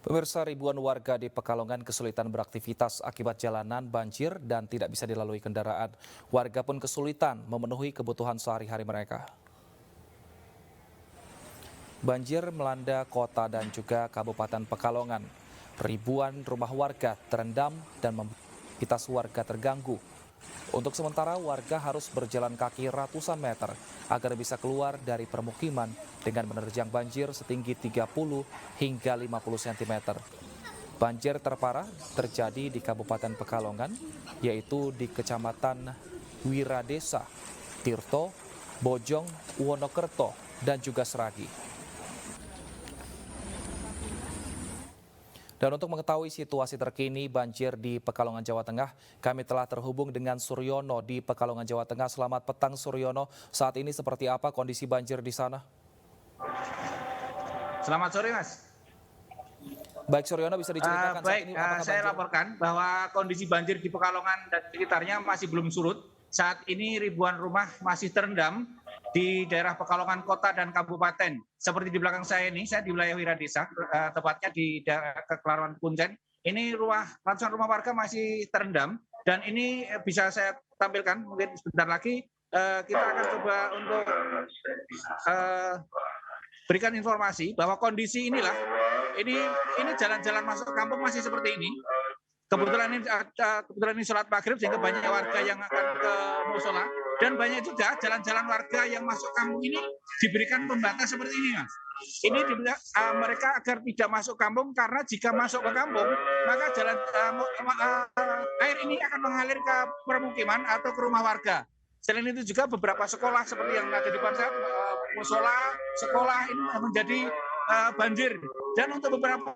Pemirsa, ribuan warga di Pekalongan kesulitan beraktivitas akibat jalanan banjir dan tidak bisa dilalui kendaraan. Warga pun kesulitan memenuhi kebutuhan sehari-hari mereka. Banjir melanda kota dan juga Kabupaten Pekalongan. Ribuan rumah warga terendam dan aktivitas warga terganggu. Untuk sementara, warga harus berjalan kaki ratusan meter agar bisa keluar dari permukiman dengan menerjang banjir setinggi 30 hingga 50 cm. Banjir terparah terjadi di Kabupaten Pekalongan, yaitu di Kecamatan Wiradesa, Tirto, Bojong, Wonokerto, dan juga Seragi. Dan untuk mengetahui situasi terkini banjir di Pekalongan, Jawa Tengah, kami telah terhubung dengan Suryono di Pekalongan, Jawa Tengah. Selamat petang, Suryono. Saat ini seperti apa kondisi banjir di sana? Selamat sore, Mas. Baik, Suryono, bisa diceritakan saat ini apakah Saya banjir? laporkan bahwa kondisi banjir di Pekalongan dan sekitarnya masih belum surut. Saat ini ribuan rumah masih terendam di daerah Pekalongan Kota dan Kabupaten. Seperti di belakang saya ini, saya di wilayah Wiradesa, tepatnya di daerah Kekelaruan Kuncen. Ini ratusan rumah warga masih terendam dan ini bisa saya tampilkan mungkin sebentar lagi. Kita akan coba untuk berikan informasi bahwa kondisi ini jalan-jalan masuk kampung masih seperti ini. Kebetulan ini sholat maghrib sehingga banyak warga yang akan ke musola dan banyak juga jalan-jalan warga yang masuk kampung ini diberikan pembatas seperti ini, Mas. Ini mereka agar tidak masuk kampung karena jika masuk ke kampung maka air ini akan mengalir ke permukiman atau ke rumah warga. Selain itu juga beberapa sekolah seperti yang ada di depan saya, musola, sekolah ini menjadi banjir. Dan untuk beberapa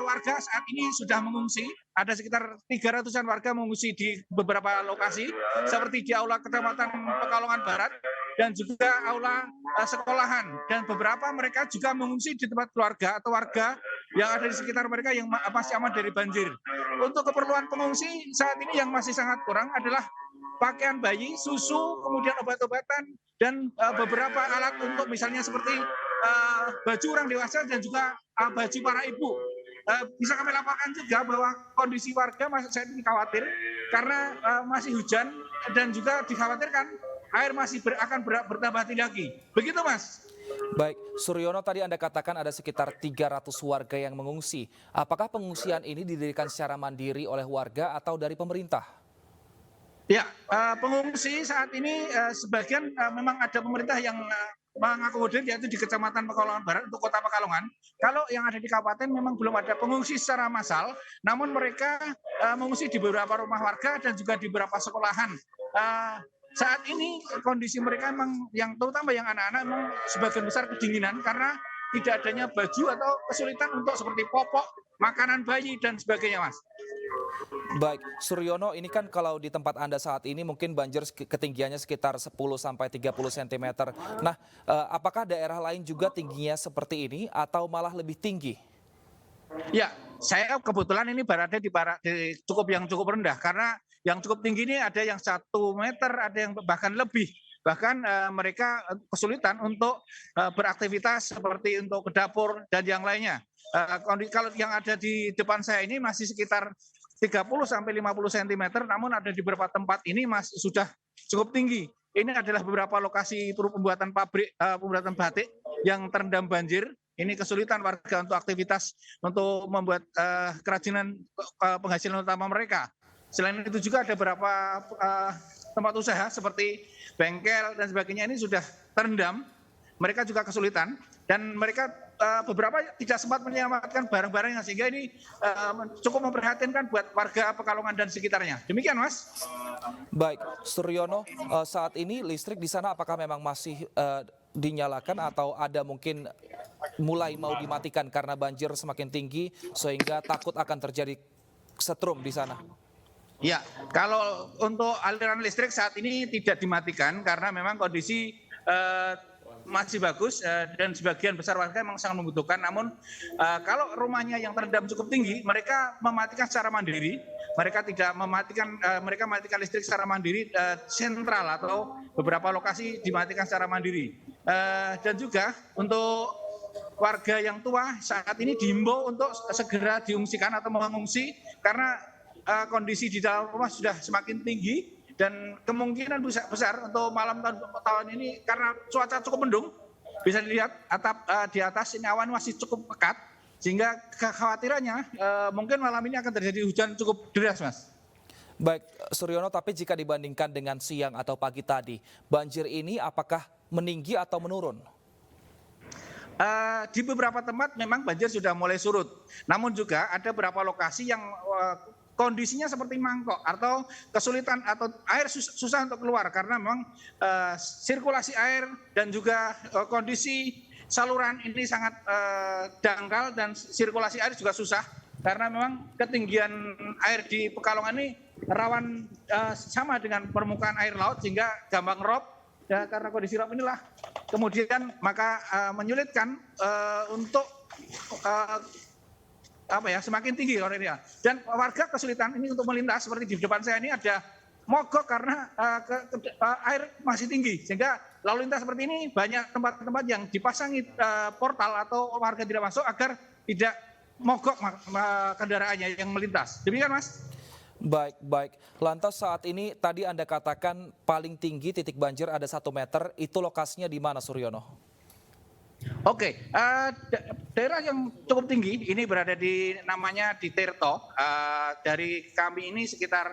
warga saat ini sudah mengungsi, ada sekitar 300-an warga mengungsi di beberapa lokasi, seperti di Aula Kecamatan Pekalongan Barat, dan juga aula sekolahan. Dan beberapa mereka juga mengungsi di tempat keluarga atau warga yang ada di sekitar mereka yang masih aman dari banjir. Untuk keperluan pengungsi saat ini yang masih sangat kurang adalah pakaian bayi, susu, kemudian obat-obatan, dan beberapa alat untuk misalnya seperti baju orang dewasa dan juga baju para ibu. Bisa kami laporkan juga bahwa kondisi warga saat ini khawatir karena masih hujan dan juga dikhawatirkan air masih akan bertambah tinggi lagi. Begitu, Mas. Baik, Suryono, tadi Anda katakan ada sekitar 300 warga yang mengungsi. Apakah pengungsian ini didirikan secara mandiri oleh warga atau dari pemerintah? Ya, pengungsi saat ini sebagian memang ada pemerintah yang mengakomodir, yaitu di Kecamatan Pekalongan Barat untuk Kota Pekalongan. Kalau yang ada di kabupaten memang belum ada pengungsi secara massal, namun mereka mengungsi di beberapa rumah warga dan juga di beberapa sekolahan. Saat ini kondisi mereka memang yang terutama yang anak-anak memang sebagian besar kedinginan karena tidak adanya baju atau kesulitan untuk seperti popok, makanan bayi dan sebagainya, Mas. Baik, Suryono, ini kan kalau di tempat Anda saat ini mungkin banjir ketinggiannya sekitar 10 sampai 30 cm. Nah, apakah daerah lain juga tingginya seperti ini atau malah lebih tinggi? Ya, saya kebetulan ini berada di yang cukup rendah karena yang cukup tinggi ini ada yang 1 meter, ada yang bahkan lebih. Bahkan mereka kesulitan untuk beraktivitas seperti untuk ke dapur dan yang lainnya. Kalau yang ada di depan saya ini masih sekitar 30 sampai 50 cm, namun ada di beberapa tempat ini masih sudah cukup tinggi. Ini adalah beberapa lokasi pembuatan pabrik pembuatan batik yang terendam banjir. Ini kesulitan warga untuk aktivitas untuk membuat kerajinan penghasilan utama mereka. Selain itu juga ada beberapa tempat usaha seperti bengkel dan sebagainya ini sudah terendam. Mereka juga kesulitan dan mereka beberapa tidak sempat menyelamatkan barang-barangnya sehingga ini cukup memprihatinkan buat warga Pekalongan dan sekitarnya. Demikian, Mas. Baik, Suryono, saat ini listrik di sana apakah memang masih dinyalakan atau ada mungkin mulai mau dimatikan karena banjir semakin tinggi sehingga takut akan terjadi setrum di sana? Ya, kalau untuk aliran listrik saat ini tidak dimatikan karena memang kondisi masih bagus dan sebagian besar warga memang sangat membutuhkan. Namun kalau rumahnya yang terendam cukup tinggi, mereka mematikan secara mandiri. Mereka matikan listrik secara mandiri sentral atau beberapa lokasi dimatikan secara mandiri. Dan juga untuk warga yang tua saat ini dihimbau untuk segera diungsikan atau mengungsi karena kondisi di dalam rumah sudah semakin tinggi dan kemungkinan besar untuk malam tahun ini karena cuaca cukup mendung, bisa dilihat atap di atas ini awan masih cukup pekat sehingga kekhawatirannya mungkin malam ini akan terjadi hujan cukup deras, Mas. Baik, Suryono, tapi jika dibandingkan dengan siang atau pagi tadi, banjir ini apakah meninggi atau menurun? Di beberapa tempat memang banjir sudah mulai surut. Namun juga ada beberapa lokasi yang kondisinya seperti mangkok atau kesulitan atau air susah untuk keluar karena memang sirkulasi air dan juga kondisi saluran ini sangat dangkal dan sirkulasi air juga susah karena memang ketinggian air di Pekalongan ini rawan sama dengan permukaan air laut sehingga gampang rob. Ya, karena kondisi rob inilah kemudian maka menyulitkan untuk semakin tinggi orangnya. Dan warga kesulitan ini untuk melintas seperti di depan saya ini ada mogok karena air masih tinggi sehingga lalu lintas seperti ini banyak tempat-tempat yang dipasangi portal atau warga tidak masuk agar tidak mogok kendaraannya yang melintas. Demikian, Mas. Baik. Lantas saat ini tadi Anda katakan paling tinggi titik banjir ada 1 meter, itu lokasinya di mana, Suryono? Oke, daerah yang cukup tinggi ini berada namanya di Tirto. Dari kami ini sekitar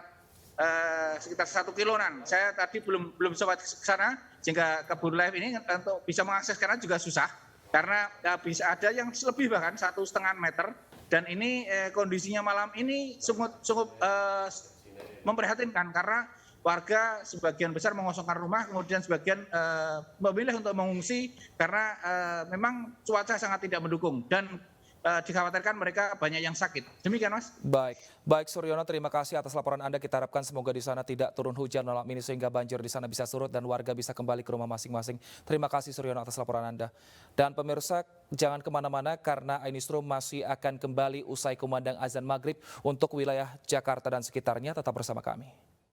1 kiloan. Saya tadi belum sempat ke sana sehingga Kebun Live ini untuk bisa mengakses karena juga susah karena bisa ada yang lebih bahkan 1,5 meter. Dan ini kondisinya malam ini cukup memprihatinkan karena warga sebagian besar mengosongkan rumah, kemudian sebagian memilih untuk mengungsi karena memang cuaca sangat tidak mendukung dan dikhawatirkan mereka banyak yang sakit. Demikian, Mas. Baik Suryono, terima kasih atas laporan Anda. Kita harapkan semoga di sana tidak turun hujan malam ini sehingga banjir di sana bisa surut dan warga bisa kembali ke rumah masing-masing. Terima kasih Suryono atas laporan Anda. Dan pemirsa, jangan kemana-mana karena iNewsroom masih akan kembali usai kumandang azan maghrib untuk wilayah Jakarta dan sekitarnya. Tetap bersama kami.